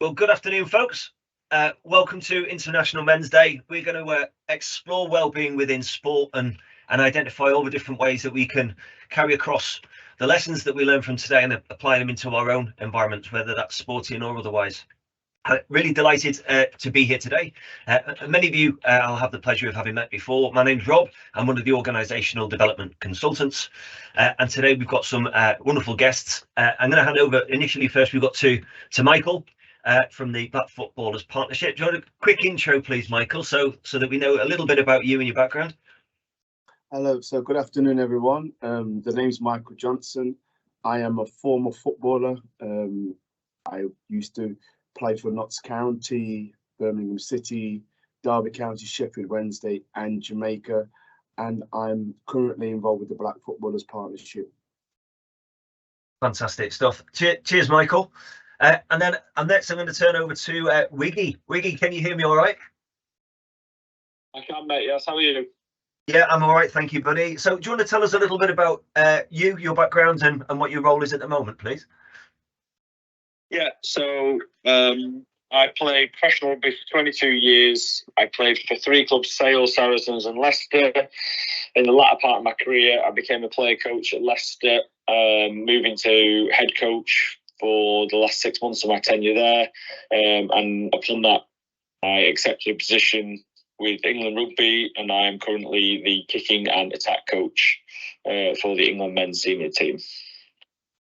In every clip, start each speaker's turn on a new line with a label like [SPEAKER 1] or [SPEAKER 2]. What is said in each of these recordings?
[SPEAKER 1] Well, good afternoon, folks. Welcome to International Men's Day. We're going to explore well-being within sport and identify all the different ways that we can carry across the lessons that we learn from today and apply them into our own environments, whether that's sporting or otherwise. Really delighted to be here today. Many of you I'll have the pleasure of having met before. My name's Rob. I'm one of the Organisational Development Consultants. And today we've got some wonderful guests. I'm going to hand over initially first we've got to Michael from the Black Footballers Partnership. Do you want a quick intro, please, Michael, so that we know a little bit about you and your background?
[SPEAKER 2] Hello, so good afternoon, everyone. The name's Michael Johnson. I am a former footballer. I used to play for Notts County, Birmingham City, Derby County, Sheffield Wednesday, and Jamaica. And I'm currently involved with the Black Footballers Partnership.
[SPEAKER 1] Fantastic stuff. Cheers, Michael. And next I'm going to turn over to Wiggy. Wiggy, can you hear me all right?
[SPEAKER 3] I can, mate. Yes, how are you?
[SPEAKER 1] Yeah, I'm all right, thank you, buddy. So do you want to tell us a little bit about your background and what your role is at the moment, please?
[SPEAKER 3] Yeah, so I played professional rugby for 22 years. I played for 3 clubs, Sale, Saracens and Leicester. In the latter part of my career, I became a player coach at Leicester, moving to head coach for the last 6 months of my tenure there. And upon that, I accepted a position with England Rugby, and I am currently the kicking and attack coach for the England men's senior team.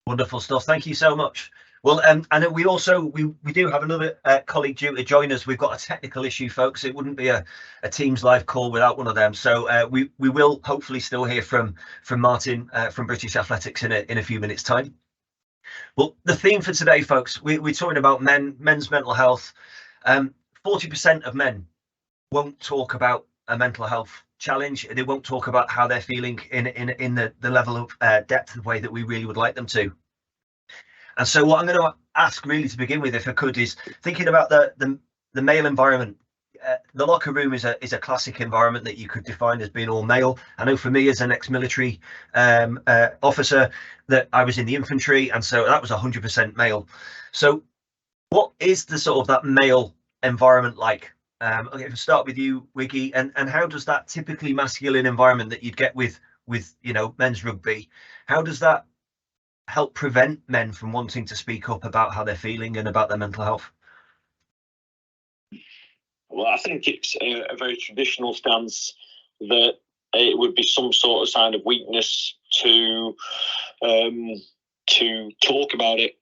[SPEAKER 1] Wonderful stuff. Thank you so much. Well, and we also we do have another colleague due to join us. We've got a technical issue, folks. It wouldn't be a Teams live call without one of them. So we will hopefully still hear from Martyn from British Athletics in a few minutes' time. Well, the theme for today, folks, we're talking about men's mental health. 40% of men won't talk about a mental health challenge. They won't talk about how they're feeling in the level of depth of way that we really would like them to. And so what I'm going to ask really to begin with, if I could, is thinking about the male environment. The locker room is a classic environment that you could define as being all male. I know for me as an ex-military officer that I was in the infantry, and so that was 100% male. So what is the sort of that male environment like? Okay, if I start with you, Wiggy, and how does that typically masculine environment that you'd get with men's rugby, how does that help prevent men from wanting to speak up about how they're feeling and about their mental health?
[SPEAKER 3] Well, I think it's a very traditional stance that it would be some sort of sign of weakness to talk about it.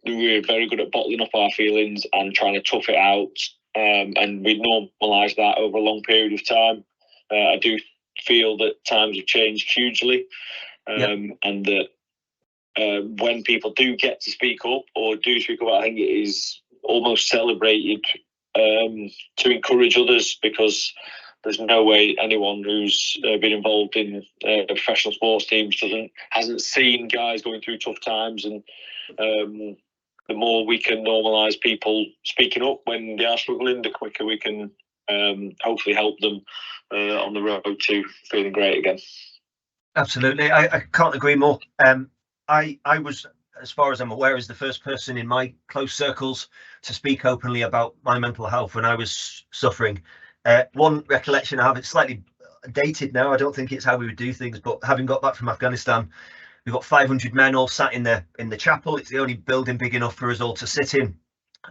[SPEAKER 3] We're very good at bottling up our feelings and trying to tough it out, and we normalise that over a long period of time. I do feel that times have changed hugely, and that when people do get to speak up or do speak up, I think it is almost celebrated to encourage others, because there's no way anyone who's been involved in professional sports teams hasn't seen guys going through tough times. And the more we can normalise people speaking up when they are struggling, the quicker we can hopefully help them on the road to feeling great again.
[SPEAKER 1] Absolutely, I can't agree more. I was, as far as I'm aware, is the first person in my close circles to speak openly about my mental health when I was suffering. One recollection I have, it's slightly dated now, I don't think it's how we would do things, but having got back from Afghanistan, we've got 500 men all sat in the chapel. It's the only building big enough for us all to sit in,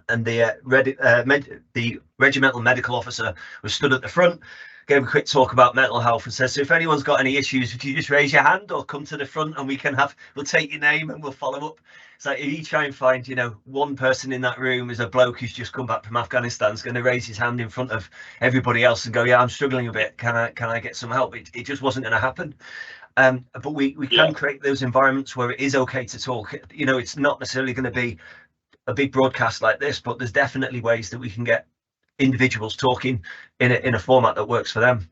[SPEAKER 1] and the regimental medical officer was stood at the front, gave a quick talk about mental health, and says, so if anyone's got any issues, if you just raise your hand or come to the front and we'll take your name and we'll follow up. So if you try and find, one person in that room is a bloke who's just come back from Afghanistan, is going to raise his hand in front of everybody else and go, yeah, I'm struggling a bit, can I get some help? It just wasn't going to happen. But we can create those environments where it is okay to talk. It's not necessarily going to be a big broadcast like this, but there's definitely ways that we can get individuals talking in a format that works for them.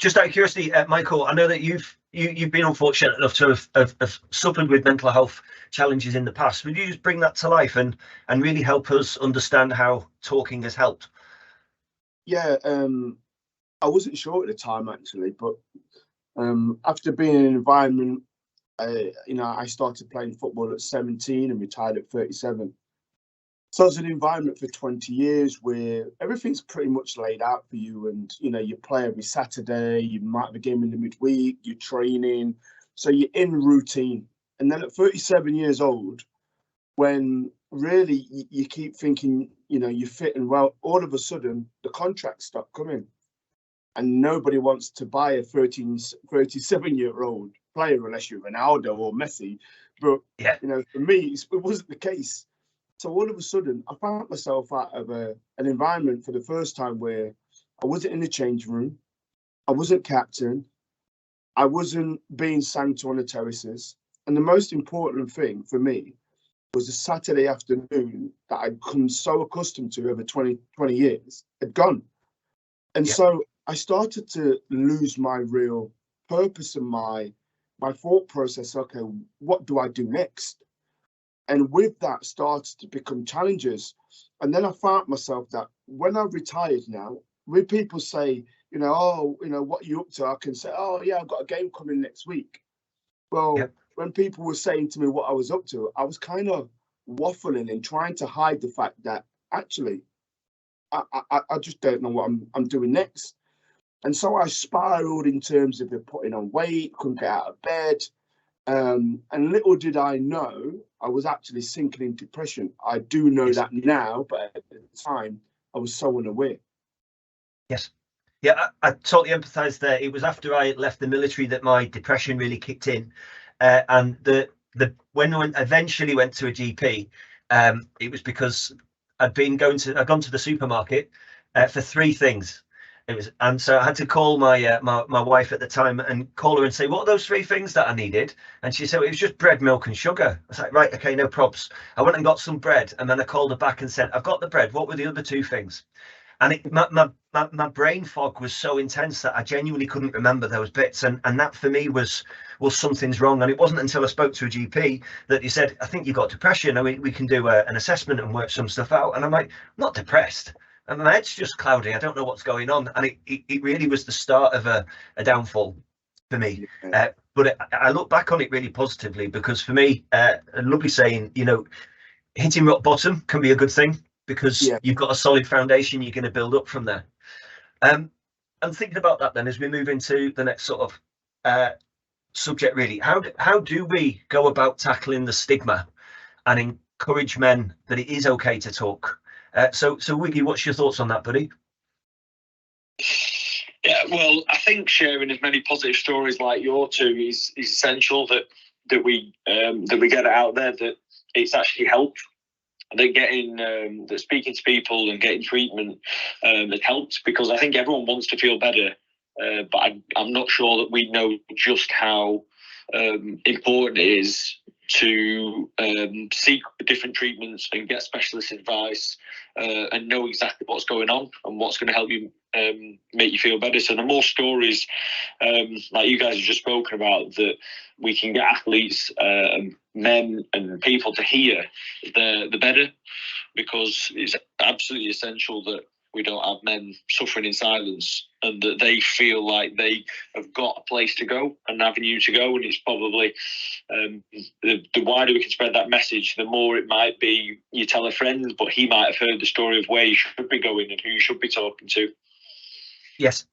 [SPEAKER 1] Just out of curiosity, Michael, I know that you've been unfortunate enough to have suffered with mental health challenges in the past. Would you just bring that to life and really help us understand how talking has helped?
[SPEAKER 2] Yeah, I wasn't sure at the time actually, but after being in an environment, I started playing football at 17 and retired at 37. So it's an environment for 20 years where everything's pretty much laid out for you, and you play every Saturday, you might have a game in the midweek, you're training, so you're in routine. And then at 37 years old, when really you keep thinking, you're fitting well, all of a sudden the contracts stop coming. And nobody wants to buy a 37-year-old player unless you're Ronaldo or Messi. But,
[SPEAKER 1] Yeah.
[SPEAKER 2] For me, it wasn't the case. So all of a sudden, I found myself out of an environment for the first time where I wasn't in the changing room. I wasn't captain. I wasn't being sang to on the terraces. And the most important thing for me was a Saturday afternoon that I'd come so accustomed to over 20 years had gone. And so I started to lose my real purpose and my thought process. Okay, what do I do next? And with that started to become challenges. And then I found myself that when I'm retired now, when people say, what are you up to? I can say, oh, yeah, I've got a game coming next week. Well, when people were saying to me what I was up to, I was kind of waffling and trying to hide the fact that actually, I just don't know what I'm doing next. And so I spiraled in terms of putting on weight, couldn't get out of bed. And little did I know, I was actually sinking in depression. I do know that now, but at the time, I was so unaware.
[SPEAKER 1] Yes. Yeah, I totally empathise there. It was after I left the military that my depression really kicked in. And when I eventually went to a GP, it was because I'd gone to the supermarket for three things. And so I had to call my wife at the time and call her and say, what are those three things that I needed? And she said, well, it was just bread, milk and sugar. I was like, right, okay, no probs. I went and got some bread, and then I called her back and said, I've got the bread. What were the other two things? And my brain fog was so intense that I genuinely couldn't remember those bits. And that for me was something's wrong. And it wasn't until I spoke to a GP that he said, I think you've got depression. I mean, we can do an assessment and work some stuff out. And I'm like, I'm not depressed. And my head's just cloudy. I don't know what's going on. And it really was the start of a downfall for me. But I look back on it really positively, because for me, a lovely saying, hitting rock bottom can be a good thing, because you've got a solid foundation. You're going to build up from there. I'm thinking about that then as we move into the next sort of subject, really. How do we go about tackling the stigma and encourage men that it is okay to talk? So Wiggy, what's your thoughts on that, buddy?
[SPEAKER 3] Yeah, well, I think sharing as many positive stories like your two is essential. That we get it out there, that it's actually helped. I think that speaking to people and getting treatment has helped, because I think everyone wants to feel better, but I'm not sure that we know just how important it is to seek different treatments and get specialist advice and know exactly what's going on and what's going to help you make you feel better. So the more stories like you guys have just spoken about that we can get athletes, men and people to hear, the better, because it's absolutely essential that we don't have men suffering in silence, and that they feel like they have got a place to go, an avenue to go. And it's probably the wider we can spread that message, the more it might be you tell a friend, but he might have heard the story of where you should be going and who you should be talking to.
[SPEAKER 1] Yes.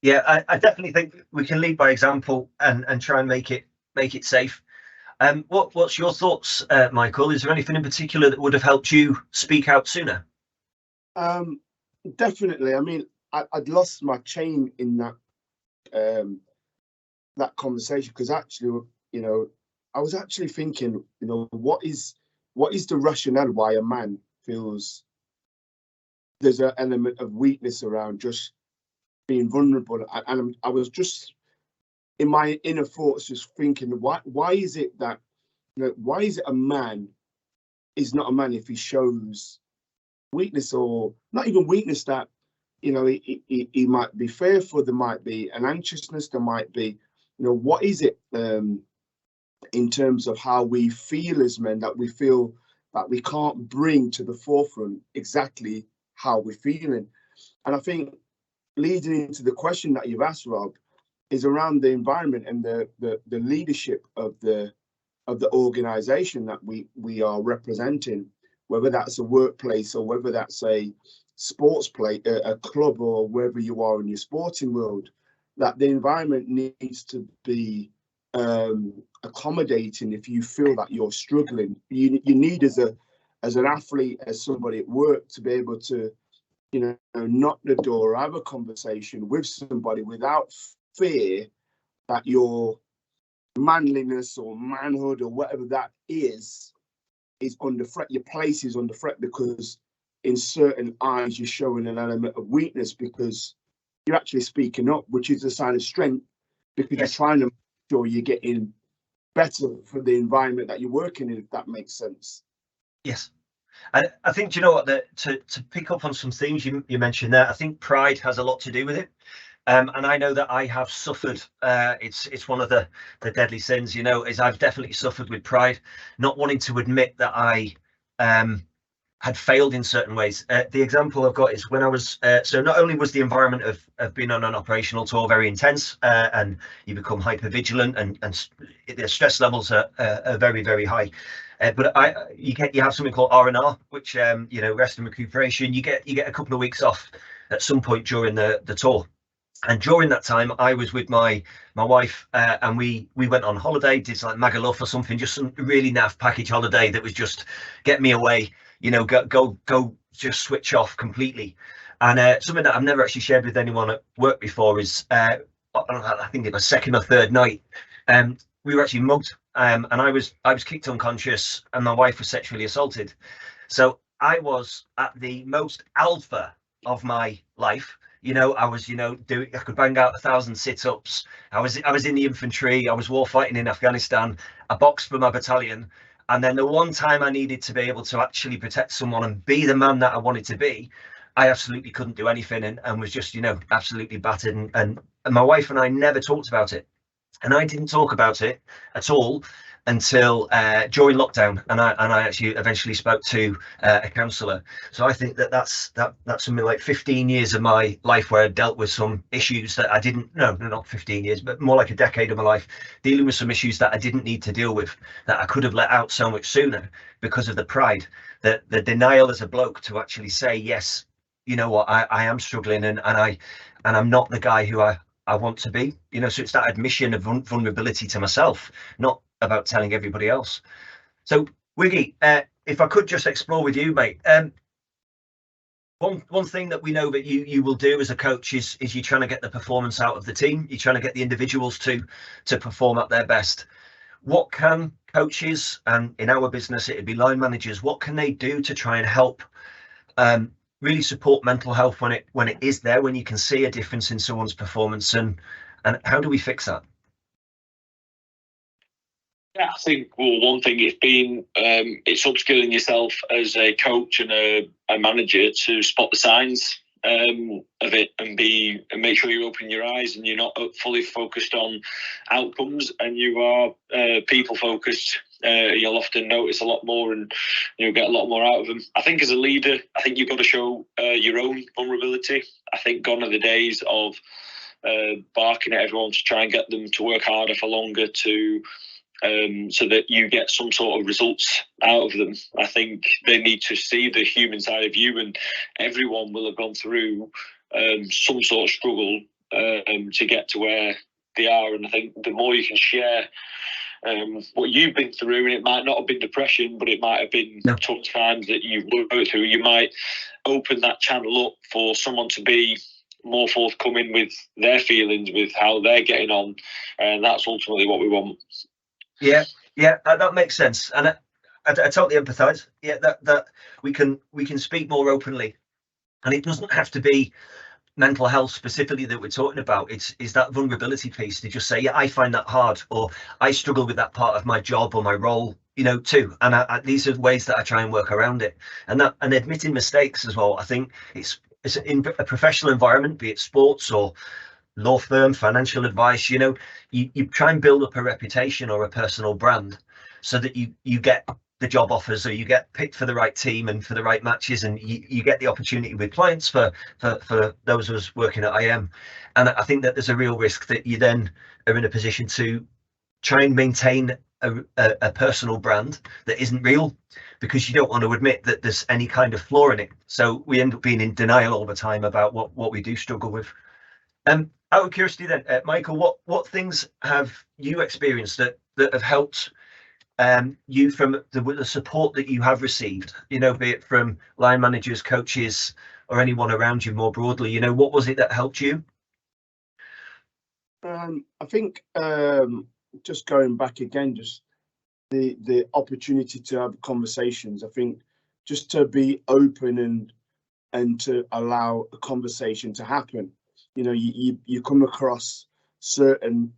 [SPEAKER 1] Yeah, I definitely think we can lead by example and try and make it safe. What's your thoughts, Michael? Is there anything in particular that would have helped you speak out sooner?
[SPEAKER 2] Definitely. I mean, I'd lost my chain in that conversation, because actually, I was actually thinking, what is the rationale why a man feels there's an element of weakness around just being vulnerable, and I was just in my inner thoughts just thinking, why is it that why is it a man is not a man if he shows weakness, or not even weakness, that he might be fearful, there might be an anxiousness, there might be what is it in terms of how we feel as men, that we feel that we can't bring to the forefront exactly how we're feeling. And I think leading into the question that you've asked, Rob, is around the environment and the leadership of the organisation that we are representing. whether that's a workplace or whether that's a sports play, a club, or wherever you are in your sporting world, that the environment needs to be accommodating. If you feel that you're struggling, you need as an athlete, as somebody at work, to be able to, you know, knock the door, have a conversation with somebody without fear that your manliness or manhood or whatever that is under threat. Your place is under threat, because in certain eyes you're showing an element of weakness, because you're actually speaking up, which is a sign of strength, because you're trying to make sure you're getting better for the environment that you're working in, if that makes sense. Yes.
[SPEAKER 1] And I think, do you know what, to pick up on some themes you mentioned there, I think pride has a lot to do with it. And I know that I have suffered, it's one of the deadly sins, you know, is I've definitely suffered with pride, not wanting to admit that I had failed in certain ways. The example I've got is when I was, so not only was the environment of being on an operational tour very intense, and you become hyper vigilant, and the stress levels are very, very high. But you have something called R&R, which you know, rest and recuperation. You get a couple of weeks off at some point during the tour. And during that time, I was with my wife, and we went on holiday, did like Magaluf or something, just some really naff package holiday that was just get me away, you know, go just switch off completely. And something that I've never actually shared with anyone at work before is, I think it was second or third night, we were actually mugged, and I was kicked unconscious, and my wife was sexually assaulted. So I was at the most alpha of my life. You know, I was, you know, I could bang out 1,000 sit-ups. I was in the infantry. I was war fighting in Afghanistan. I boxed for my battalion. And then the one time I needed to be able to actually protect someone and be the man that I wanted to be, I absolutely couldn't do anything, and was just, you know, absolutely battered. And my wife and I never talked about it. And I didn't talk about it at all until during lockdown, and I actually eventually spoke to a counsellor. So I think that's something like 15 years of my life where I dealt with some issues that I didn't, no, not 15 years, but more like a decade of my life, dealing with some issues that I didn't need to deal with, that I could have let out so much sooner because of the pride, the denial as a bloke to actually say, yes, you know what, I am struggling, and I'm not the guy who I want to be, you know. So it's that admission of vulnerability to myself, not about telling everybody else. So Wiggy, if I could just explore with you, mate, one thing that we know that you will do as a coach is you're trying to get the performance out of the team. You're trying to get the individuals to perform at their best. What can coaches, and in our business it'd be line managers, what can they do to try and help really support mental health when it is there, when you can see a difference in someone's performance, and how do we fix that?
[SPEAKER 3] Yeah, I think, well, one thing it's upskilling yourself as a coach and a manager to spot the signs of it, and make sure you open your eyes and you're not fully focused on outcomes, and you are people focused. You'll often notice a lot more, and you'll get a lot more out of them. I think as a leader, I think you've got to show your own vulnerability. I think gone are the days of barking at everyone to try and get them to work harder for longer so that you get some sort of results out of them. I think they need to see the human side of you, and everyone will have gone through some sort of struggle to get to where they are. And I think the more you can share what you've been through, and it might not have been depression, but it might have been tough times that you've worked through, you might open that channel up for someone to be more forthcoming with their feelings, with how they're getting on, and that's ultimately what we want.
[SPEAKER 1] Yeah, that makes sense, and I totally empathise. Yeah, that we can speak more openly, and it doesn't have to be mental health specifically that we're talking about. It's that vulnerability piece to just say, yeah, I find that hard, or I struggle with that part of my job or my role, you know, too. And these are ways that I try and work around it, and admitting mistakes as well. I think it's in a professional environment, be it sports or law firm, financial advice, you know, you try and build up a reputation or a personal brand so that you get the job offers, or you get picked for the right team and for the right matches, and you get the opportunity with clients for those of us working at IM. And I think that there's a real risk that you then are in a position to try and maintain a personal brand that isn't real, because you don't want to admit that there's any kind of flaw in it. So we end up being in denial all the time about what we do struggle with. Out of curiosity then, Michael, what things have you experienced that have helped you from the support that you have received, you know, be it from line managers, coaches, or anyone around you more broadly? You know, what was it that helped you?
[SPEAKER 2] I think just going back again, just the opportunity to have conversations. I think just to be open and to allow a conversation to happen. You know, you come across certain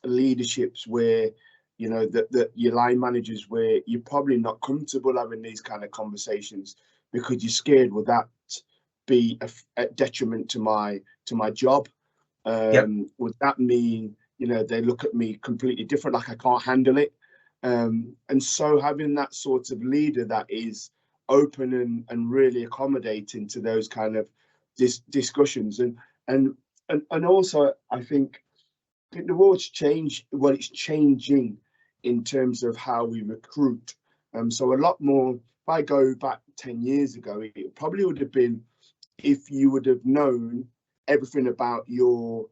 [SPEAKER 2] leaderships where, you know, that your line managers where you're probably not comfortable having these kind of conversations because you're scared, will that be a detriment to my job? Would that mean, you know, they look at me completely different, like I can't handle it? And so having that sort of leader that is open and really accommodating to those kind of discussions, and also I think the world's changed. Well, it's changing in terms of how we recruit. So a lot more. If I go back 10 years ago, it probably would have been if you would have known everything about your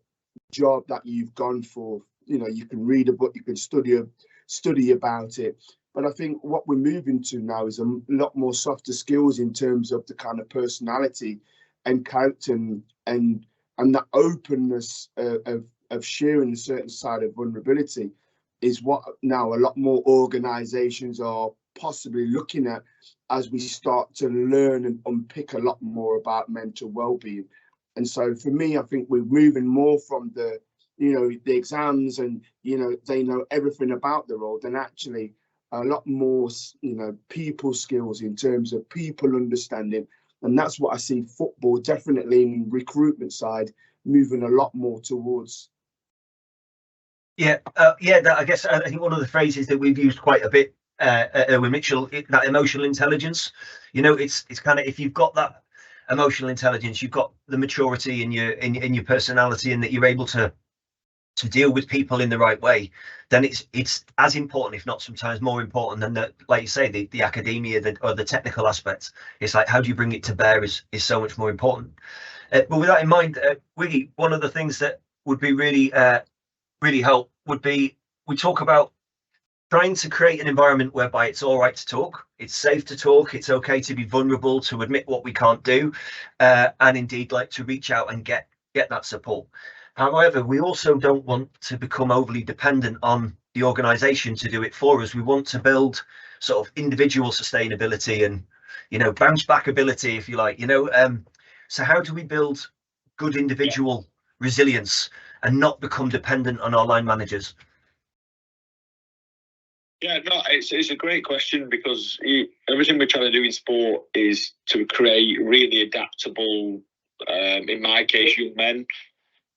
[SPEAKER 2] job that you've gone for. You know, you can read a book, you can study about it. But I think what we're moving to now is a lot more softer skills in terms of the kind of personality and character and that openness of sharing a certain side of vulnerability is what now a lot more organizations are possibly looking at as we start to learn and unpick a lot more about mental well-being. And so for me, I think we're moving more from the, you know, the exams and, you know, they know everything about the role than actually a lot more, you know, people skills in terms of people understanding. And that's what I see football definitely in recruitment side moving a lot more towards.
[SPEAKER 1] Yeah, I guess I think one of the phrases that we've used quite a bit with Mitchell, that emotional intelligence. You know, it's kind of, if you've got that emotional intelligence, you've got the maturity in your personality, and that you're able to deal with people in the right way, then it's as important, if not sometimes more important than the, like you say, the academia or the technical aspects. It's like, how do you bring it to bear is so much more important. But with that in mind, Wiggy, one of the things that would be really help would be, we talk about trying to create an environment whereby it's all right to talk, it's safe to talk, it's okay to be vulnerable, to admit what we can't do, and indeed like to reach out and get that support. However, we also don't want to become overly dependent on the organisation to do it for us. We want to build sort of individual sustainability and, you know, bounce back ability, if you like, you know. So how do we build good individual resilience and not become dependent on our line managers?
[SPEAKER 3] Yeah, no, it's a great question, because everything we're trying to do in sport is to create really adaptable, in my case, young men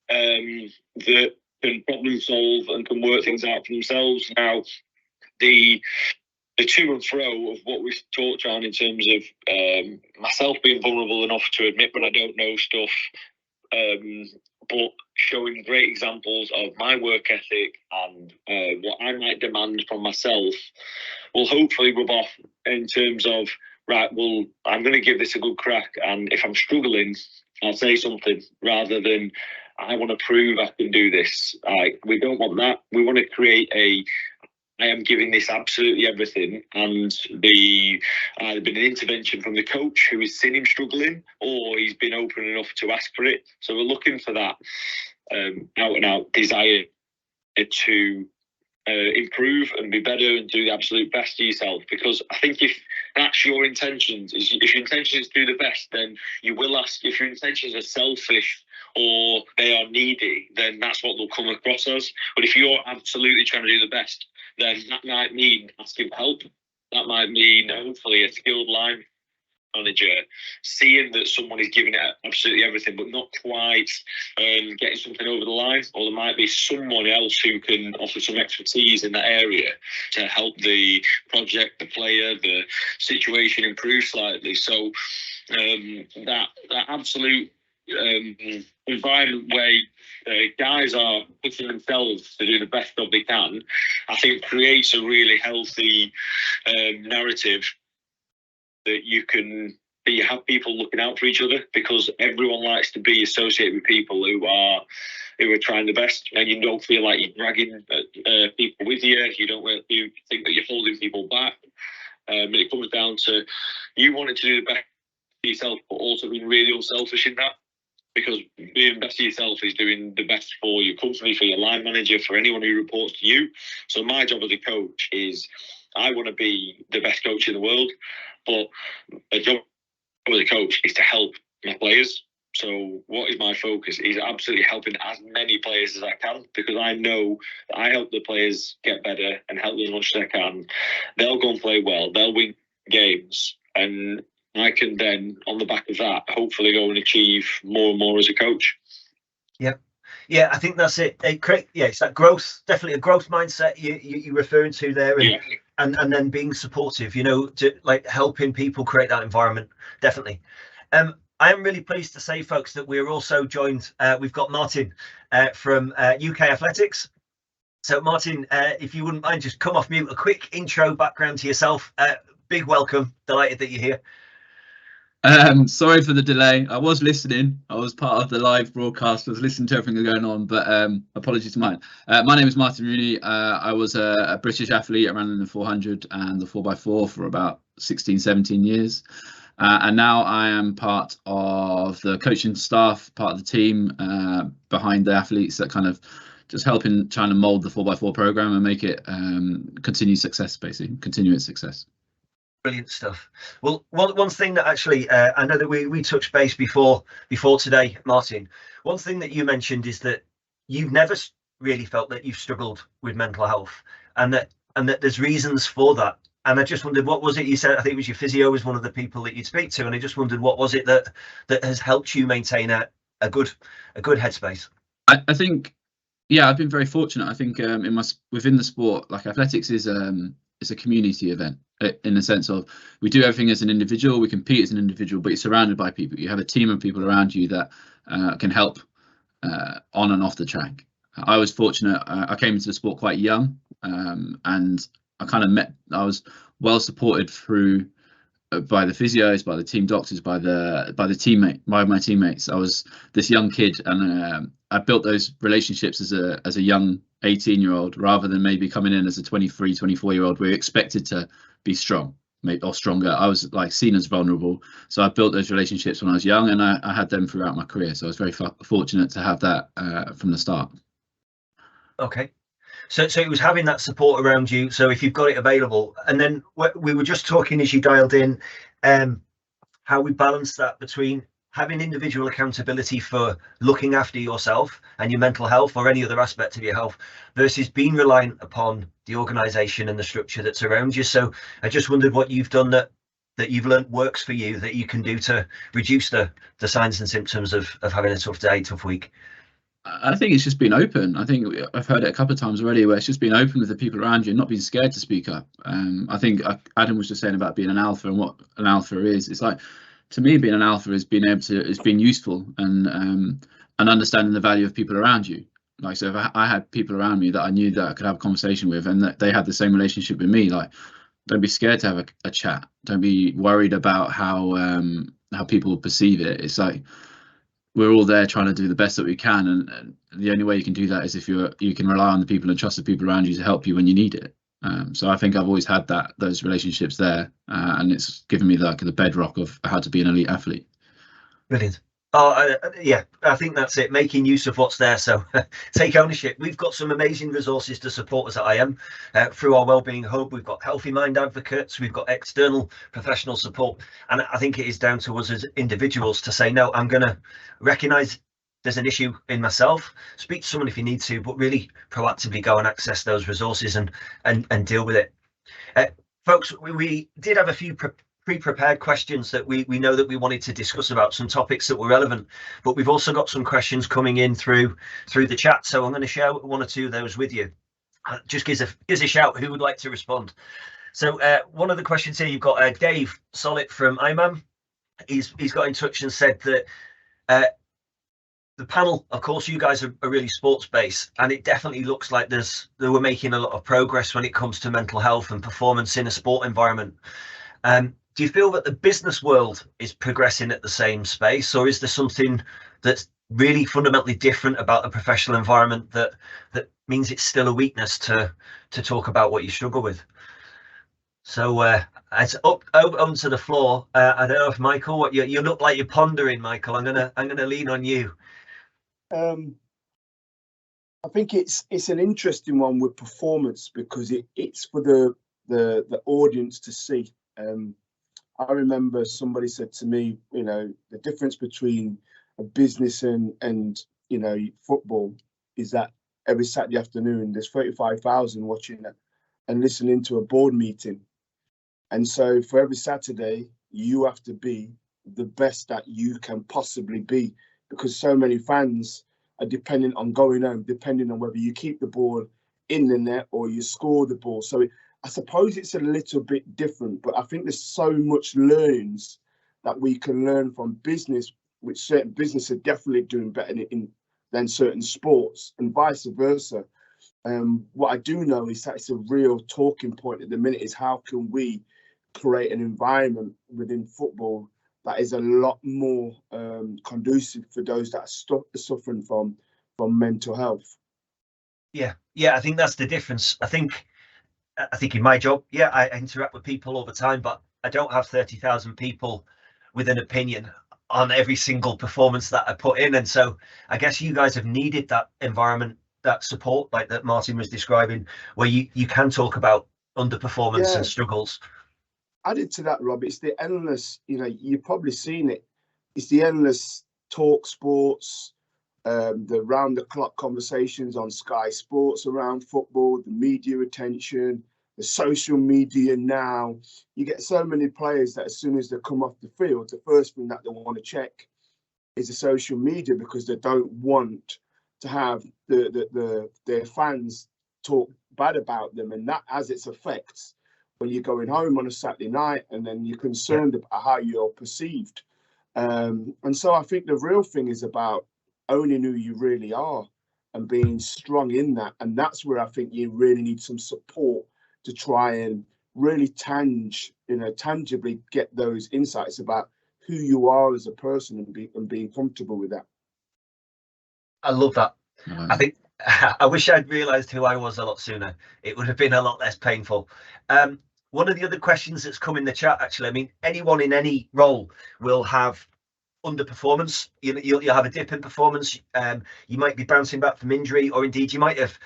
[SPEAKER 3] that can problem solve and can work things out for themselves. Now, the to and fro of what we've talked on in terms of myself being vulnerable enough to admit when I don't know stuff, but showing great examples of my work ethic and what I might demand from myself will hopefully rub off in terms of, right, well, I'm going to give this a good crack, and if I'm struggling, I'll say something, rather than I want to prove I can do this. We don't want that. We want to create I am giving this absolutely everything, and either been an intervention from the coach who has seen him struggling, or he's been open enough to ask for it. So we're looking for that out and out desire to improve and be better and do the absolute best to yourself. Because I think if that's your intentions, if your intention is to do the best, then you will ask. If your intentions are selfish or they are needy, then that's what they'll come across as. But if you're absolutely trying to do the best, then that might mean asking for help. That might mean hopefully a skilled line manager seeing that someone is giving it absolutely everything but not quite getting something over the line, or there might be someone else who can offer some expertise in that area to help the project, the player, the situation improve slightly. So that absolute environment where guys are pushing themselves to do the best job they can, I think creates a really healthy narrative that you can have people looking out for each other, because everyone likes to be associated with people who are trying the best, and you don't feel like you're dragging people with you. You think that you're holding people back. And it comes down to you wanting to do the best for yourself, but also being really unselfish in that. Because being best for yourself is doing the best for your company, for your line manager, for anyone who reports to you. So my job as a coach is, I want to be the best coach in the world, but a job as a coach is to help my players. So what is my focus is absolutely helping as many players as I can, because I know that I help the players get better and help them as much as I can. They'll go and play well, they'll win games, and I can then, on the back of that, hopefully go and achieve more and more as a coach.
[SPEAKER 1] Yeah, I think that's it. It's that growth, definitely a growth mindset you're referring to there, and then being supportive, to like helping people create that environment. Definitely. I am really pleased to say, folks, that we're also joined. We've got Martyn from UK Athletics. So Martyn, if you wouldn't mind, just come off mute, a quick intro background to yourself. Big welcome, delighted that you're here.
[SPEAKER 4] Sorry for the delay. I was listening. I was part of the live broadcast. I was listening to everything going on, but apologies to mine. My name is Martyn Rooney. I was a British athlete. I ran in the 400 and the 4x4 for about 16, 17 years. And now I am part of the coaching staff, part of the team behind the athletes that kind of just helping trying to mould the 4x4 program and make it continue success, basically, continue its success.
[SPEAKER 1] Brilliant stuff. Well, one thing that actually I know that we touched base before today, Martyn. One thing that you mentioned is that you've never really felt that you've struggled with mental health, and that there's reasons for that. And I just wondered, what was it you said? I think it was your physio was one of the people that you'd speak to, and I just wondered, what was it that has helped you maintain a good headspace?
[SPEAKER 4] I think, yeah, I've been very fortunate. I think within the sport, like athletics is a community event, in the sense of we do everything as an individual, we compete as an individual, but you're surrounded by people. You have a team of people around you that can help on and off the track. I was fortunate. I came into the sport quite young, and I was well supported through by the physios, by the team doctors, by my teammates. I was this young kid, and I built those relationships as a young 18-year-old, rather than maybe coming in as a 23, 24-year-old. We're expected to be strong, or stronger. I was like seen as vulnerable, so I built those relationships when I was young, and I had them throughout my career. So I was very fortunate to have that from the start.
[SPEAKER 1] Okay. So it was having that support around you. So if you've got it available, and then we were just talking as you dialed in, how we balance that between having individual accountability for looking after yourself and your mental health or any other aspect of your health, versus being reliant upon the organisation and the structure that's around you. So I just wondered what you've done that you've learned works for you, that you can do to reduce the signs and symptoms of having a tough day, tough week.
[SPEAKER 4] I think it's just been open. I think I've heard it a couple of times already, where it's just being open with the people around you and not being scared to speak up. I think Adam was just saying about being an alpha and what an alpha is. It's like, to me, being an alpha is being useful and understanding the value of people around you. Like, so if I had people around me that I knew that I could have a conversation with, and that they had the same relationship with me, like, don't be scared to have a chat. Don't be worried about how people perceive it. It's like, we're all there trying to do the best that we can, and the only way you can do that is if you can rely on the people and trust the people around you to help you when you need it. So I think I've always had those relationships there, and it's given me the bedrock of how to be an elite athlete.
[SPEAKER 1] Brilliant. Yeah, I think that's it, making use of what's there. So take ownership. We've got some amazing resources to support us at IM through our Wellbeing Hub. We've got Healthy Mind advocates, we've got external professional support, and I think it is down to us as individuals to say, no, I'm going to recognise there's an issue in myself, speak to someone if you need to, but really proactively go and access those resources and deal with it. Folks, we did have a few pre-prepared questions that we know that we wanted to discuss about some topics that were relevant, but we've also got some questions coming in through the chat, so I'm going to share one or two of those with you. Just gives a shout who would like to respond. So one of the questions here, you've got Dave Solid from IMAM. He's got in touch and said that the panel, of course, you guys are really sports based, and it definitely looks like they were making a lot of progress when it comes to mental health and performance in a sport environment. Do you feel that the business world is progressing at the same space, or is there something that's really fundamentally different about the professional environment that means it's still a weakness to talk about what you struggle with? So it's up onto the floor. I don't know if Michael, what you look like you're pondering, Michael. I'm gonna lean on you.
[SPEAKER 2] I think it's an interesting one with performance, because it's for the audience to see. I remember somebody said to me, the difference between a business and football is that every Saturday afternoon there's 35,000 watching and listening to a board meeting. And so for every Saturday, you have to be the best that you can possibly be, because so many fans are dependent on going home, depending on whether you keep the ball in the net or you score the ball. So I suppose it's a little bit different, but I think there's so much learnings that we can learn from business, which certain businesses are definitely doing better than certain sports, and vice versa. What I do know is that it's a real talking point at the minute, is how can we create an environment within football that is a lot more conducive for those that are suffering from mental health.
[SPEAKER 1] Yeah, I think that's the difference. I think in my job, I interact with people all the time, but I don't have 30,000 people with an opinion on every single performance that I put in. And so I guess you guys have needed that environment, that support, like that Martyn was describing, where you can talk about underperformance and struggles.
[SPEAKER 2] Added to that, Rob, it's the endless, you've probably seen it, it's the endless talk sports, the round-the-clock conversations on Sky Sports around football, the media attention, the social media now. You get so many players that as soon as they come off the field, the first thing that they want to check is the social media, because they don't want to have their fans talk bad about them, and that has its effects when you're going home on a Saturday night, and then you're concerned about how you're perceived. And so I think the real thing is about owning who you really are and being strong in that. And that's where I think you really need some support to try and really tangibly get those insights about who you are as a person, and being comfortable with that.
[SPEAKER 1] I love that. I think I wish I'd realised who I was a lot sooner. It would have been a lot less painful. One of the other questions that's come in the chat, actually, I mean, anyone in any role will have underperformance. You'll have a dip in performance. You might be bouncing back from injury, or indeed you might have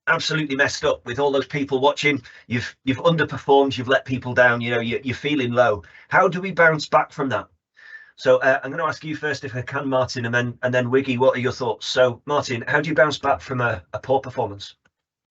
[SPEAKER 1] absolutely messed up with all those people watching. You've underperformed. You've let people down. You're feeling low. How do we bounce back from that? So I'm going to ask you first, if I can, Martyn, and then Wiggy, what are your thoughts? So Martyn, how do you bounce back from a poor performance?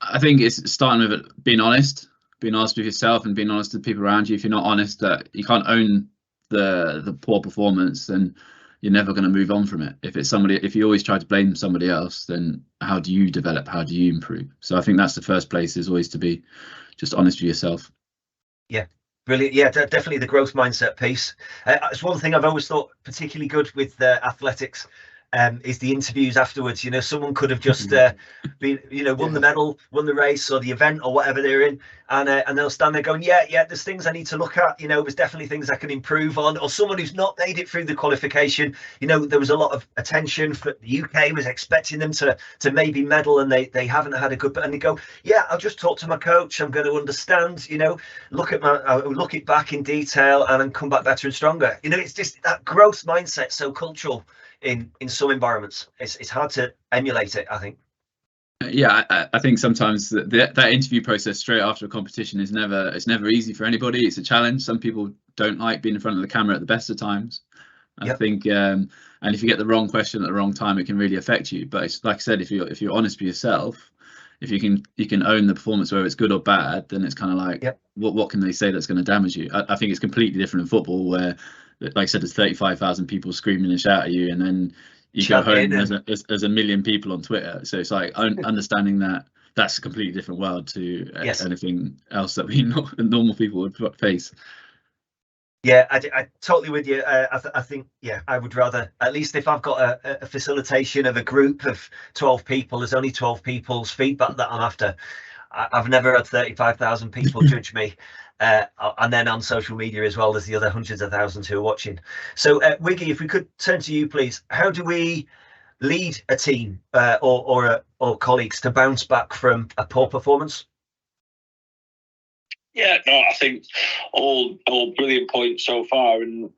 [SPEAKER 4] I think it's starting with being honest with yourself and being honest with people around you. If you're not honest, that you can't own the poor performance, then you're never going to move on from it. If you always try to blame somebody else, then how do you develop? How do you improve? So I think that's the first place, is always to be just honest with yourself.
[SPEAKER 1] Yeah, brilliant. Yeah, definitely the growth mindset piece. It's one thing I've always thought particularly good with athletics. Is the interviews afterwards. Someone could have just been, won the medal, won the race or the event or whatever they're in, and they'll stand there going, yeah, there's things I need to look at. There's definitely things I can improve on. Or someone who's not made it through the qualification. There was a lot of attention for the UK was expecting them to maybe medal, and they haven't had a good. And they go, yeah, I'll just talk to my coach. I'm going to understand. Look it back in detail and then come back better and stronger. It's just that growth mindset, so cultural in some environments. It's hard to emulate it, I think.
[SPEAKER 4] Yeah, I think sometimes that interview process straight after a competition is never easy for anybody. It's a challenge. Some people don't like being in front of the camera at the best of times. I think, and if you get the wrong question at the wrong time, it can really affect you. But it's, like I said, if you're honest with yourself, if you can own the performance, whether it's good or bad, then it's kind of like, what can they say that's going to damage you? I think it's completely different in football, where, like I said, there's 35,000 people screaming and shout at you, and then you go home and there's a million people on Twitter. So it's like understanding that that's a completely different world to anything else that we normal people would face.
[SPEAKER 1] Yeah, I totally with you. I think, yeah, I would rather, at least if I've got a facilitation of a group of 12 people, there's only 12 people's feedback that I'm after. I've never had 35,000 people judge me. And then on social media as well, there's the other hundreds of thousands who are watching. So Wiggy, if we could turn to you, please. How do we lead a team or colleagues to bounce back from a poor performance?
[SPEAKER 3] Yeah, no, I think all brilliant points so far, and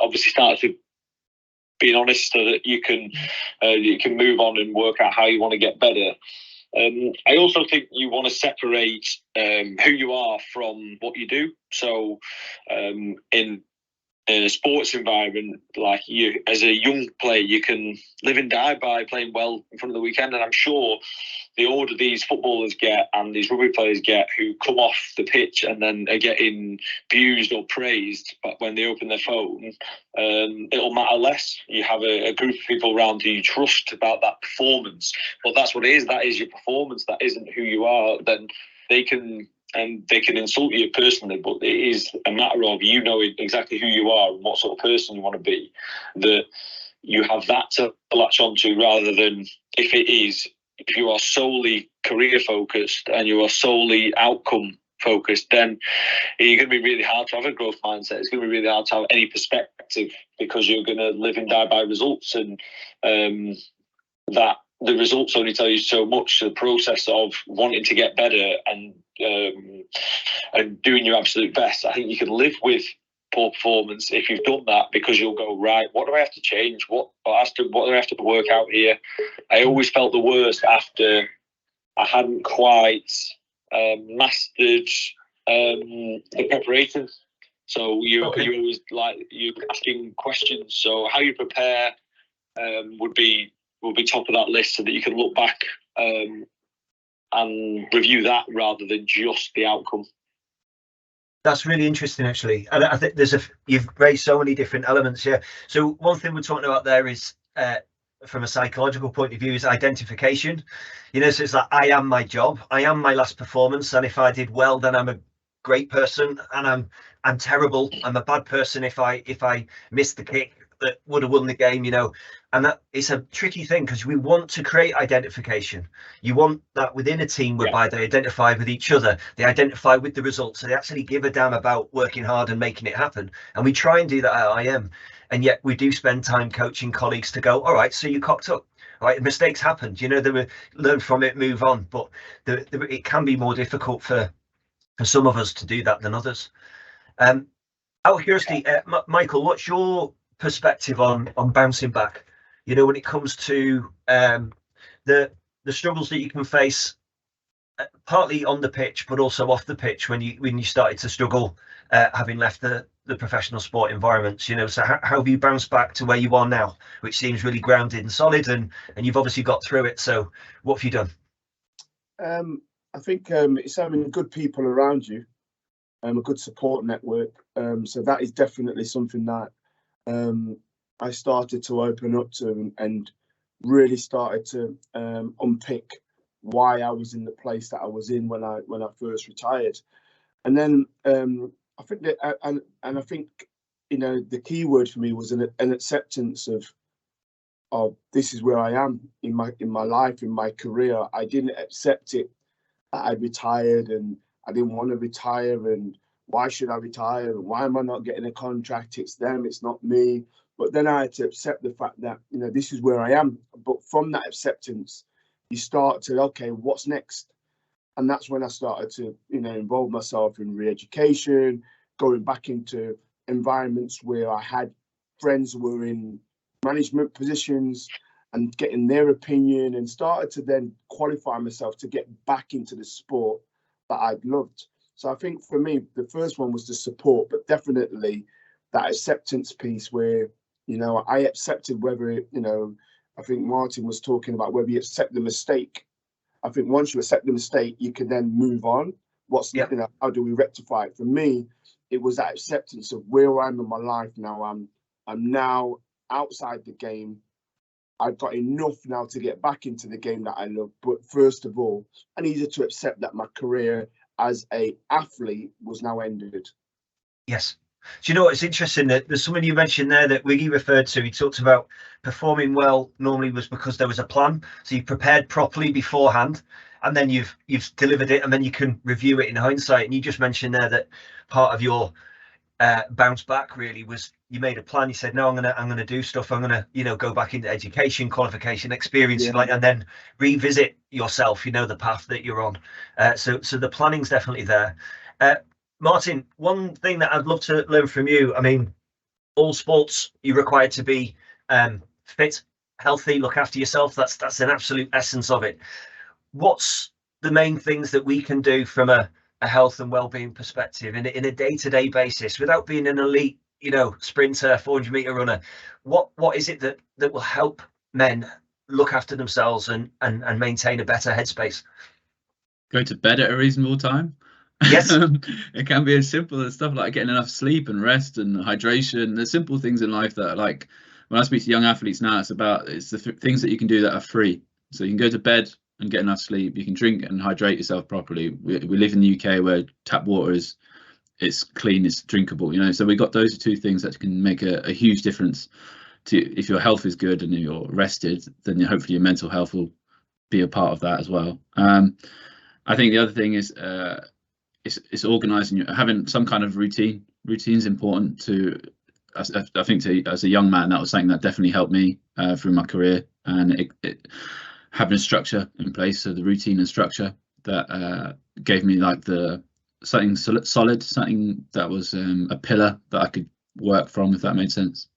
[SPEAKER 3] obviously start to being honest so that you can move on and work out how you want to get better. I also think you want to separate who you are from what you do. So in a sports environment, like you as a young player, you can live and die by playing well in front of the weekend. And I'm sure the older these footballers get and these rugby players get who come off the pitch and then are getting abused or praised, but when they open their phone, it'll matter less. You have a group of people around who you trust about that performance, but that's what it is. That is your performance. That isn't who you are. Then they can insult you personally, but it is a matter of you knowing exactly who you are and what sort of person you want to be, that you have that to latch onto, rather than if you are solely career focused and you are solely outcome focused, then you're going to be really hard to have a growth mindset. It's going to be really hard to have any perspective, because you're going to live and die by results, and that the results only tell you so much. The process of wanting to get better and doing your absolute best, I think you can live with poor performance if you've done that, because you'll go, right, what do I have to change? What do I have to work out here? I always felt the worst after I hadn't quite mastered the preparation. So you always you're asking questions. So how you prepare would be top of that list, so that you can look back and review that rather than just the outcome.
[SPEAKER 1] That's really interesting, actually. And I think you've raised so many different elements here. So one thing we're talking about there is, from a psychological point of view, is identification. So it's like, I am my job. I am my last performance. And if I did well, then I'm a great person. And I'm terrible. I'm a bad person if I missed the kick that would have won the game, and that it's a tricky thing, because we want to create identification. You want that within a team whereby they identify with each other, they identify with the results, so they actually give a damn about working hard and making it happen. And we try and do that at IM, and yet we do spend time coaching colleagues to go, all right, so you cocked up, all right, mistakes happened, they were learn from it, move on. But it can be more difficult for some of us to do that than others. Out of curiosity, Michael, what's your perspective on bouncing back, when it comes to the struggles that you can face, partly on the pitch but also off the pitch, when you started to struggle, having left the professional sport environments, so how have you bounced back to where you are now, which seems really grounded and solid, and you've obviously got through it? So what have you done?
[SPEAKER 2] I think it's having good people around you, a good support network, so that is definitely something that I started to open up to, and really started to unpick why I was in the place that I was in when I first retired. And then I think that I think the key word for me was an acceptance of this is where I am in my life, in my career. I didn't accept it that I retired, and I didn't want to retire, and why should I retire? And why am I not getting a contract? It's them, it's not me. But then I had to accept the fact that, this is where I am. But from that acceptance, you start to, okay, what's next? And that's when I started to, involve myself in re-education, going back into environments where I had friends who were in management positions, and getting their opinion, and started to then qualify myself to get back into the sport that I'd loved. So I think for me, the first one was the support, but definitely that acceptance piece where, I accepted whether, I think Martyn was talking about whether you accept the mistake. I think once you accept the mistake, you can then move on. How do we rectify it? For me, it was that acceptance of where I am in my life now. I'm now outside the game. I've got enough now to get back into the game that I love. But first of all, I needed to accept that my career as a athlete was now ended.
[SPEAKER 1] Yes. Do you know what? It's interesting that there's something you mentioned there that Wiggy referred to. He talked about performing well normally was because there was a plan. So you prepared properly beforehand, and then you've delivered it, and then you can review it in hindsight. And you just mentioned there that part of your bounce back really was you made a plan. You said, no, I'm gonna do stuff. I'm gonna, you know, go back into education, qualification, experience, and then revisit yourself. You know, the path that you're on. So the planning's definitely there. Martyn, one thing that I'd love to learn from you. I mean, all sports you're required to be fit, healthy, look after yourself. That's an absolute essence of it. What's the main things that we can do from a health and well-being perspective in a day-to-day basis without being an elite, you know, sprinter, 400-meter runner? What is it that will help men look after themselves and maintain a better headspace?
[SPEAKER 4] Go to bed at a reasonable time.
[SPEAKER 1] Yes.
[SPEAKER 4] It can be as simple as stuff like getting enough sleep and rest and hydration. There's simple things in life that, like, when I speak to young athletes now, it's the things that you can do that are free. So you can go to bed and get enough sleep. You can drink and hydrate yourself properly. We live in the UK where tap water it's clean, it's drinkable, you know. So we got those two things that can make a huge difference to, if your health is good and you're rested, then hopefully your mental health will be a part of that as well. I think the other thing is it's organising, having some kind of routine. Routine's important to, I think, as a young man, that was something that definitely helped me through my career, and it having a structure in place. So the routine and structure that gave me like something solid, something that was a pillar that I could work from, if that made sense.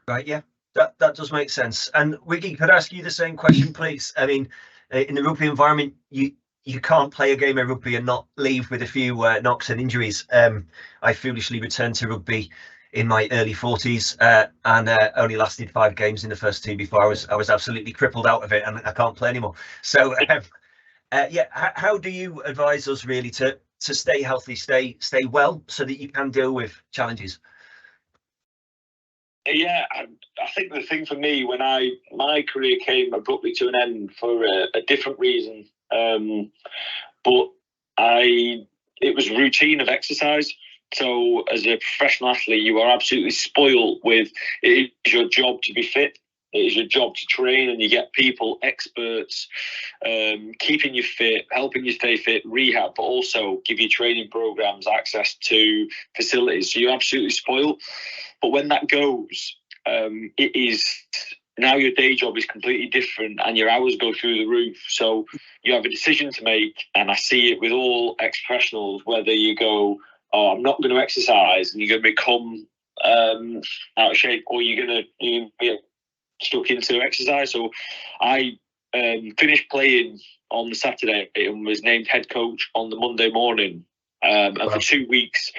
[SPEAKER 1] Right, yeah, that does make sense. And Wiggy, could I ask you the same question, please? I mean, in the rugby environment, you can't play a game of rugby and not leave with a few knocks and injuries. I foolishly returned to rugby in my early 40s and only lasted 5 games in the first 2 before I was absolutely crippled out of it, and I can't play anymore. So yeah, how do you advise us really to stay healthy, stay well, so that you can deal with challenges?
[SPEAKER 3] Yeah, I think the thing for me, when my career came abruptly to an end for a different reason, but it was routine of exercise. So as a professional athlete, you are absolutely spoiled with, it is your job to be fit. It is your job to train, and you get people, experts, keeping you fit, helping you stay fit, rehab, but also give you training programs, access to facilities. So you're absolutely spoiled. But when that goes, it is now your day job is completely different, and your hours go through the roof. So you have a decision to make, and I see it with all ex-professionals, whether you go, oh, I'm not going to exercise, and you're going to become out of shape, or you're going to be stuck into exercise. So I finished playing on the Saturday and was named head coach on the Monday morning. And for 2 weeks,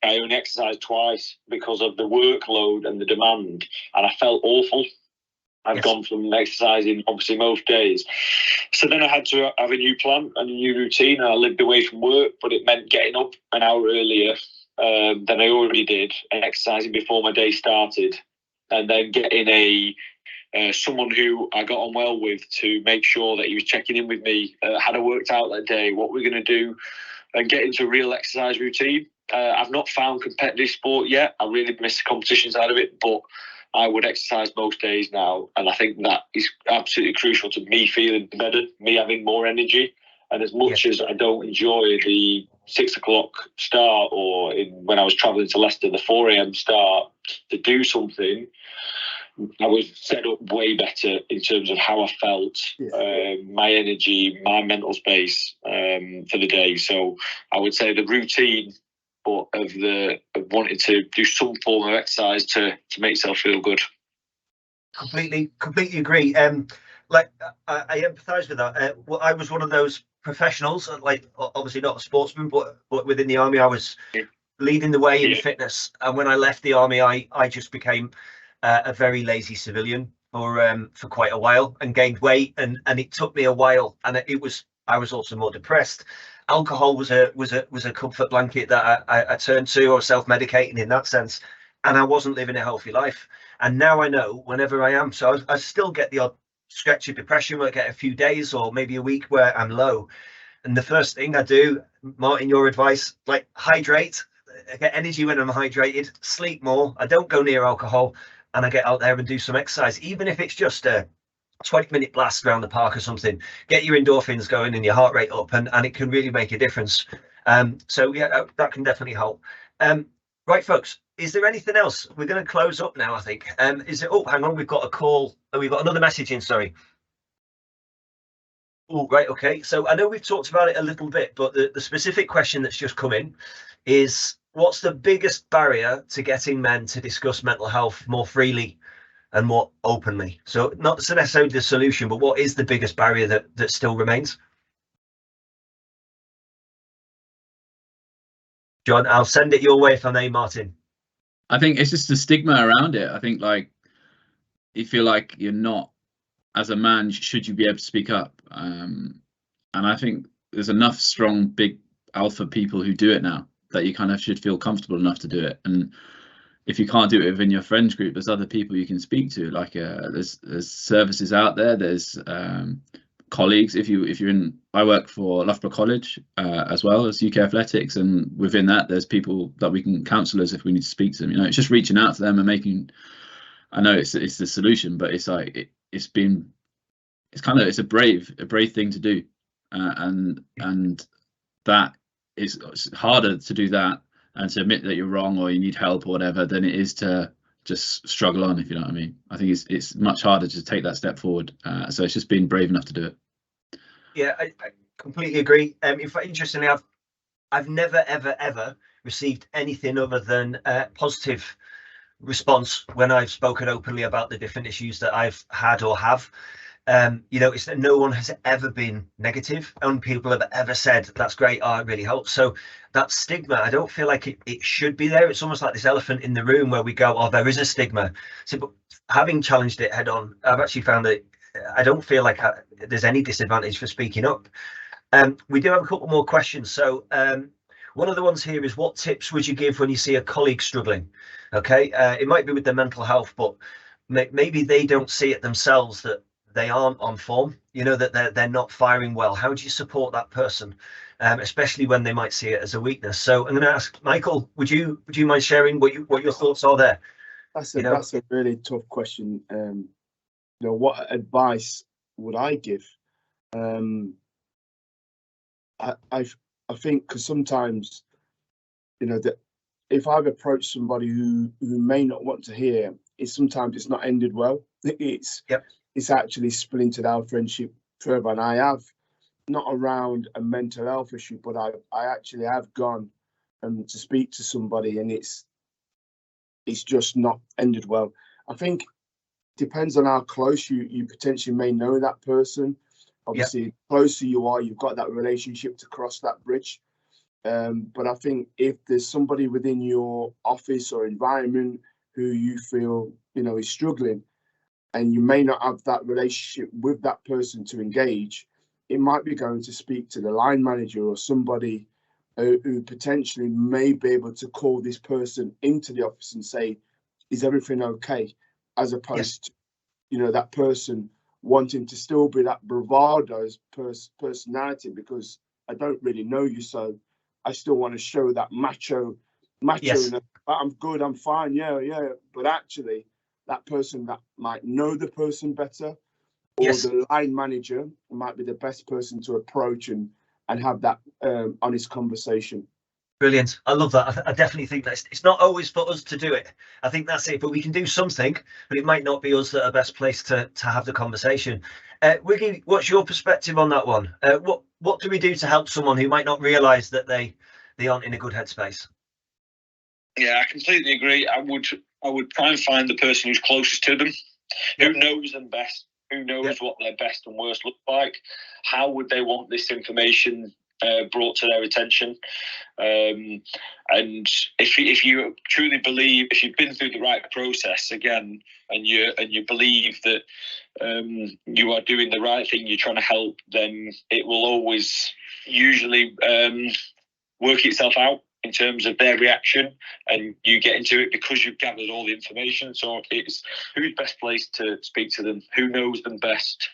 [SPEAKER 3] I only exercised twice because of the workload and the demand, and I felt awful. I'd gone from exercising obviously most days. So then I had to have a new plan and a new routine. I lived away from work, but it meant getting up an hour earlier than I already did, and exercising before my day started, and then getting someone who I got on well with to make sure that he was checking in with me, had I worked out that day, what we're going to do, and get into a real exercise routine. I've not found competitive sport yet. I really miss the competition side of it, but I would exercise most days now, and I think that is absolutely crucial to me feeling better, me having more energy. And as much as I don't enjoy the 6 o'clock start, or when I was travelling to Leicester, the 4 a.m. start, to do something, I was set up way better in terms of how I felt, my energy, my mental space for the day. So I would say the routine, but of wanting to do some form of exercise to make yourself feel good. Completely
[SPEAKER 1] agree. Like I empathise with that. Well, I was one of those professionals, like obviously not a sportsman, but within the army, I was leading the way in fitness. And when I left the army, I just became a very lazy civilian for quite a while, and gained weight, and it took me a while, and I was also more depressed. Alcohol was a comfort blanket that I turned to, or self-medicating in that sense, and I wasn't living a healthy life. And now I know whenever I am, so I still get the odd stretch of depression where I get a few days or maybe a week where I'm low. And the first thing I do, Martyn, your advice, like hydrate, get energy when I'm hydrated, sleep more, I don't go near alcohol, and I get out there and do some exercise, even if it's just a 20-minute blast around the park or something. Get your endorphins going and your heart rate up, and it can really make a difference. So yeah, that can definitely help. Right, folks, is there anything else? We're going to close up now, I think. Is it? Oh, hang on, we've got a call. Oh, we've got another message in, sorry. Oh, right, okay. So I know we've talked about it a little bit, but the specific question that's just come in is, what's the biggest barrier to getting men to discuss mental health more freely and more openly? So not necessarily the solution, but what is the biggest barrier that still remains? John, I'll send it your way if I may, Martyn.
[SPEAKER 4] I think it's just the stigma around it. I think, like, you feel like you're not, as a man, should you be able to speak up? And I think there's enough strong, big alpha people who do it now that you kind of should feel comfortable enough to do it. And if you can't do it within your friends group, there's other people you can speak to. Like, there's services out there. There's colleagues. If you're in, I work for Loughborough College as well as UK Athletics, and within that, there's people that we can counsellors if we need to speak to them. You know, it's just reaching out to them and making. I know it's the solution, but it's like it's a brave thing to do, and that is, it's harder to do that and to admit that you're wrong or you need help or whatever than it is to just struggle on, if you know what I mean. I think it's much harder to take that step forward. So it's just being brave enough to do it.
[SPEAKER 1] Yeah, I completely agree. In fact, interestingly, I've never ever received anything other than positive response when I've spoken openly about the different issues that I've had or have. You know, it's that no one has ever been negative, and people have ever said, that's great, it really helps. So that stigma, I don't feel like it should be there. It's almost like this elephant in the room where we go, oh, there is a stigma. So, but having challenged it head on, I've actually found that I don't feel like there's any disadvantage for speaking up. We do have a couple more questions. So one of the ones here is, what tips would you give when you see a colleague struggling? Okay, it might be with their mental health, but maybe they don't see it themselves, that they aren't on form, you know, that they're not firing well. How do you support that person, especially when they might see it as a weakness? So I'm going to ask Michael, would you mind sharing what your thoughts are there?
[SPEAKER 2] That's a really tough question. You know, what advice would I give? I think, because sometimes, you know, that if I've approached somebody who may not want to hear, sometimes it's not ended well. It's actually splintered our friendship further. And I have, not around a mental health issue, but I actually have gone to speak to somebody, and it's just not ended well. I think depends on how close you potentially may know that person. Obviously, the closer you are, you've got that relationship to cross that bridge. But I think if there's somebody within your office or environment who you feel, you know, is struggling, and you may not have that relationship with that person to engage, it might be going to speak to the line manager or somebody who potentially may be able to call this person into the office and say, is everything okay? As opposed to, you know, that person wanting to still be that bravado personality, because I don't really know you, so I still want to show that macho, I'm good, I'm fine, yeah. But actually, that person that might know the person better, or the line manager might be the best person to approach and have that honest conversation.
[SPEAKER 1] Brilliant. I love that. I definitely think that it's not always for us to do it. I think that's it, but we can do something, but it might not be us that are best placed to have the conversation. Wiggy, what's your perspective on that one? What do we do to help someone who might not realise that they aren't in a good headspace?
[SPEAKER 3] Yeah, I completely agree. I would try and find the person who's closest to them, who knows them best, who knows what their best and worst look like. How would they want this information brought to their attention? And if you truly believe, if you've been through the right process again, and you believe that you are doing the right thing, you're trying to help, then it will always usually work itself out in terms of their reaction, and you get into it because you've gathered all the information. So it's who's best placed to speak to them, who knows them best,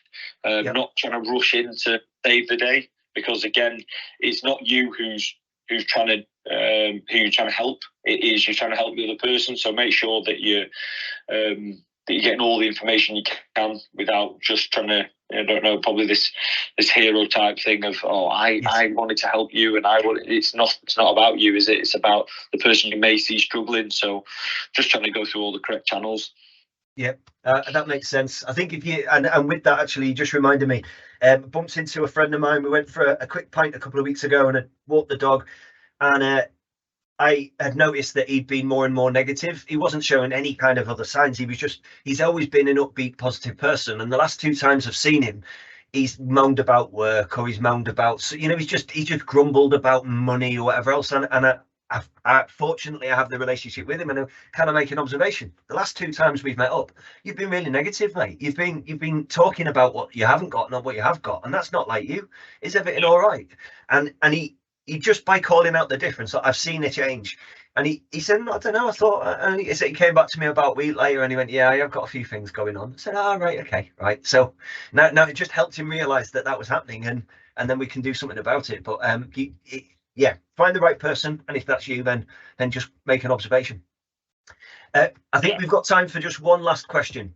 [SPEAKER 3] not trying to rush in to save the day, because again, it's not you who's who's trying to who you're trying to help. It is you're trying to help the other person. So make sure that you're getting all the information you can without just trying to, I don't know, probably this hero type thing of, oh, I wanted to help you, and it's not about you, is it? It's about the person you may see struggling. So just trying to go through all the correct channels.
[SPEAKER 1] Yep, that makes sense. I think if you and with that, actually, you just reminded me. Bumped into a friend of mine. We went for a quick pint a couple of weeks ago, and I walked the dog, and I had noticed that he'd been more and more negative. He wasn't showing any kind of other signs. He's always been an upbeat, positive person. And the last 2 times I've seen him, he's moaned about work, or he's moaned about, so, you know, he just grumbled about money or whatever else. And I fortunately, I have the relationship with him, and I kind of make an observation. The last 2 times we've met up, you've been really negative, mate. You've been talking about what you haven't got, not what you have got, and that's not like you. Is everything all right? And he just, by calling out the difference, I've seen a change. And he said, I don't know, I thought, and he came back to me about a week later, and he went, yeah, I've got a few things going on. I said, right, okay, right. So now it just helped him realise that was happening, and then we can do something about it. But yeah, find the right person, and if that's you, then just make an observation. I think we've got time for just one last question.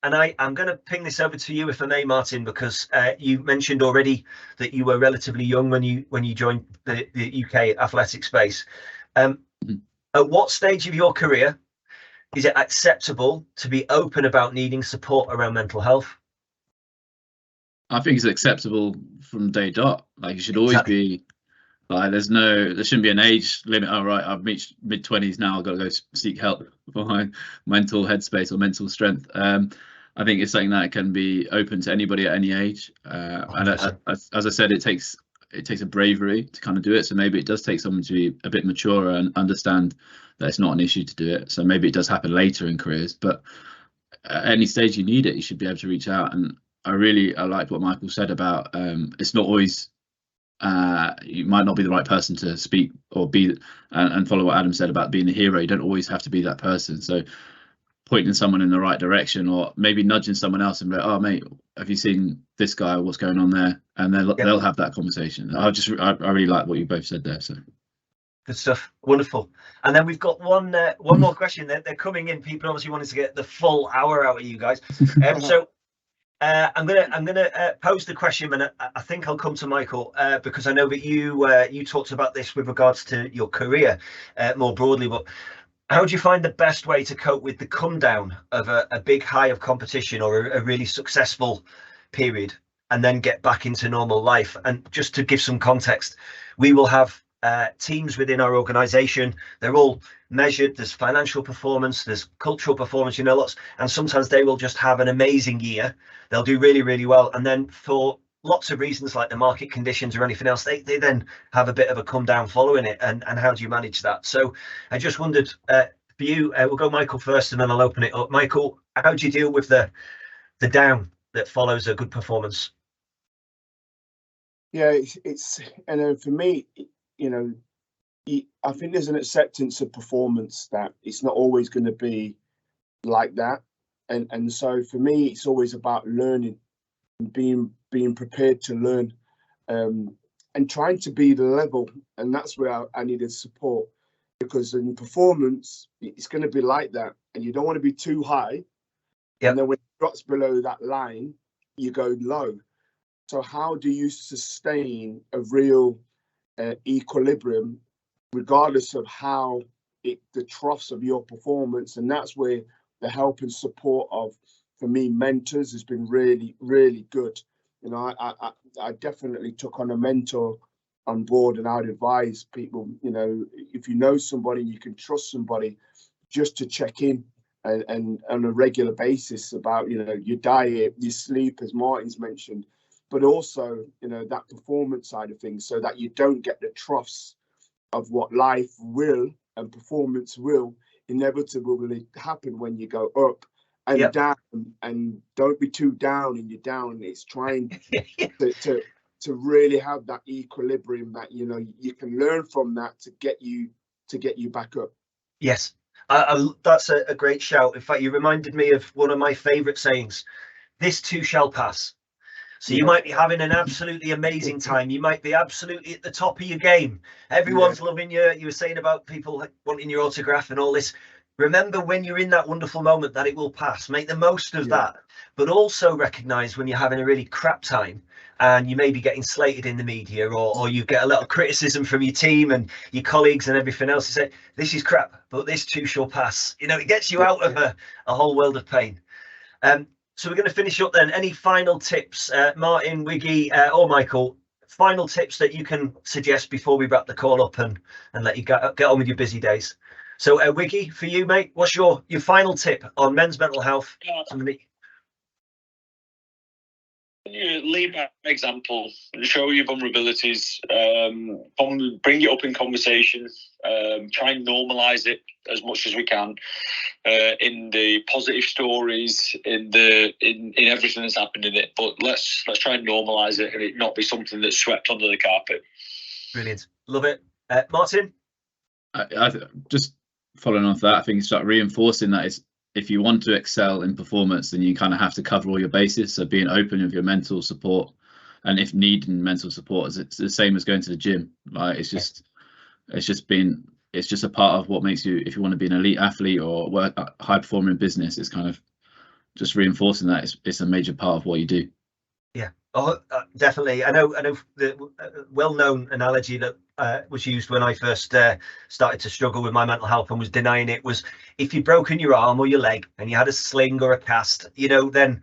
[SPEAKER 1] And I'm going to ping this over to you, if I may, Martyn, because you mentioned already that you were relatively young when you joined the UK athletic space. At what stage of your career is it acceptable to be open about needing support around mental health?
[SPEAKER 4] I think it's acceptable from day dot. Like, you should always be like, there shouldn't be an age limit. Oh, right, I've reached mid-20s now, I've got to go seek help for my mental headspace or mental strength. I think it's something that can be open to anybody at any age. And as I said, it takes a bravery to kind of do it. So maybe it does take someone to be a bit mature and understand that it's not an issue to do it. So maybe it does happen later in careers, but at any stage you need it, you should be able to reach out. And I liked what Michael said about it's not always you might not be the right person to speak or be and follow what Adam said about being a hero. You don't always have to be that person. So pointing someone in the right direction, or maybe nudging someone else and be like, oh mate, have you seen this guy, what's going on there? And they'll have that conversation. I really like what you both said there. So
[SPEAKER 1] good stuff, wonderful. And then we've got one more question. They're coming in. People obviously wanted to get the full hour out of you guys. So I'm gonna pose the question, and I think I'll come to Michael because I know that you talked about this with regards to your career more broadly, but how do you find the best way to cope with the come down of a big high of competition or a really successful period, and then get back into normal life? And just to give some context, we will have teams within our organisation. They're all measured. There's financial performance, there's cultural performance, lots. And sometimes they will just have an amazing year. They'll do really, really well. And then for lots of reasons, like the market conditions or anything else, they then have a bit of a come down following it. And how do you manage that? So I just wondered, for you, we'll go Michael first, and then I'll open it up. Michael, how do you deal with the down that follows a good performance?
[SPEAKER 2] Yeah, it's and for me, I think there's an acceptance of performance that it's not always going to be like that. And so for me, it's always about learning and being prepared to learn, and trying to be the level. And that's where I needed support, because in performance, it's going to be like that. And you don't want to be too high. Yep. And then when it drops below that line, you go low. So how do you sustain a real equilibrium, regardless of how the troughs of your performance? And that's where the help and support of, for me, mentors has been really, really good. I definitely took on a mentor on board, and I'd advise people, if you know somebody, you can trust somebody, just to check in and on a regular basis about, your diet, your sleep, as Martyn's mentioned, but also, that performance side of things, so that you don't get the troughs of what life will and performance will inevitably happen when you go up and down. And don't be too down in your down. It's trying to really have that equilibrium that, you can learn from that to get you back up.
[SPEAKER 1] Yes, that's a great shout. In fact, you reminded me of one of my favourite sayings: "This too shall pass." So you might be having an absolutely amazing time. You might be absolutely at the top of your game. Everyone's loving you. You were saying about people wanting your autograph and all this. Remember, when you're in that wonderful moment, that it will pass. Make the most of that, but also recognise when you're having a really crap time and you may be getting slated in the media, or you get a lot of criticism from your team and your colleagues and everything else. You say, this is crap, but this too shall pass. You know, it gets you out of a whole world of pain. So we're going to finish up then. Any final tips, Martyn, Wiggy, or Michael? Final tips that you can suggest before we wrap the call up and let you get on with your busy days. So, Wiggy, for you, mate, what's your final tip on men's mental health?
[SPEAKER 3] Lead by example, show your vulnerabilities, bring it up in conversation, try and normalise it as much as we can, in the positive stories, in everything that's happened in it. But let's try and normalise it and it not be something that's swept under the carpet.
[SPEAKER 1] Brilliant, love it. Martyn?
[SPEAKER 4] I just following off that, I think it's like reinforcing that is, if you want to excel in performance, then you kind of have to cover all your bases. So being open with your mental support, and if needing mental support, it's the same as going to the gym. Like it's just a part of what makes you, if you want to be an elite athlete or work high performer in business, it's kind of just reinforcing that it's a major part of what you do.
[SPEAKER 1] Yeah, definitely. I know the well-known analogy that was used when I first started to struggle with my mental health and was denying it was, if you'd broken your arm or your leg and you had a sling or a cast, you know, then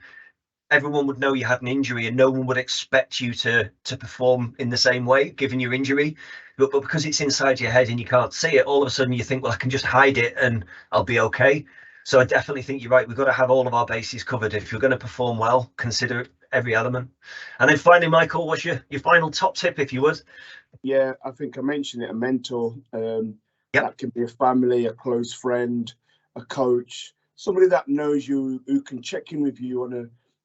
[SPEAKER 1] everyone would know you had an injury and no one would expect you to perform in the same way given your injury. But because it's inside your head and you can't see it, all of a sudden you think, well, I can just hide it and I'll be okay. So I definitely think you're right. We've got to have all of our bases covered. If you're going to perform well, consider every element. And then finally, Michael, what's your final top tip, if you would?
[SPEAKER 2] Yeah, I think I mentioned it, a mentor. That can be a family, a close friend, a coach, somebody that knows you, who can check in with you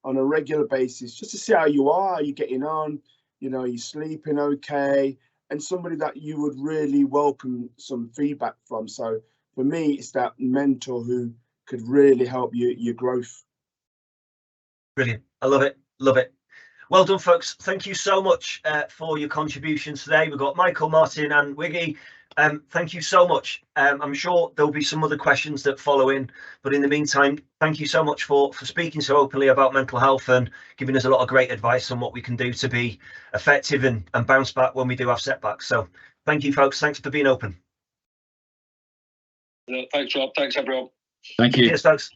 [SPEAKER 2] on a regular basis, just to see how you are you getting on, you know, are you sleeping okay, and somebody that you would really welcome some feedback from. So for me, it's that mentor who could really help your growth.
[SPEAKER 1] Brilliant. I love it. Love it. Well done, folks. Thank you so much for your contributions today. We've got Michael, Martyn and Wiggy. Thank you so much. I'm sure there'll be some other questions that follow in, but in the meantime, thank you so much for speaking so openly about mental health and giving us a lot of great advice on what we can do to be effective and bounce back when we do have setbacks. So thank you, folks. Thanks for being open.
[SPEAKER 3] Thanks, Rob. Thanks, everyone.
[SPEAKER 4] Thank you.
[SPEAKER 1] Cheers, folks.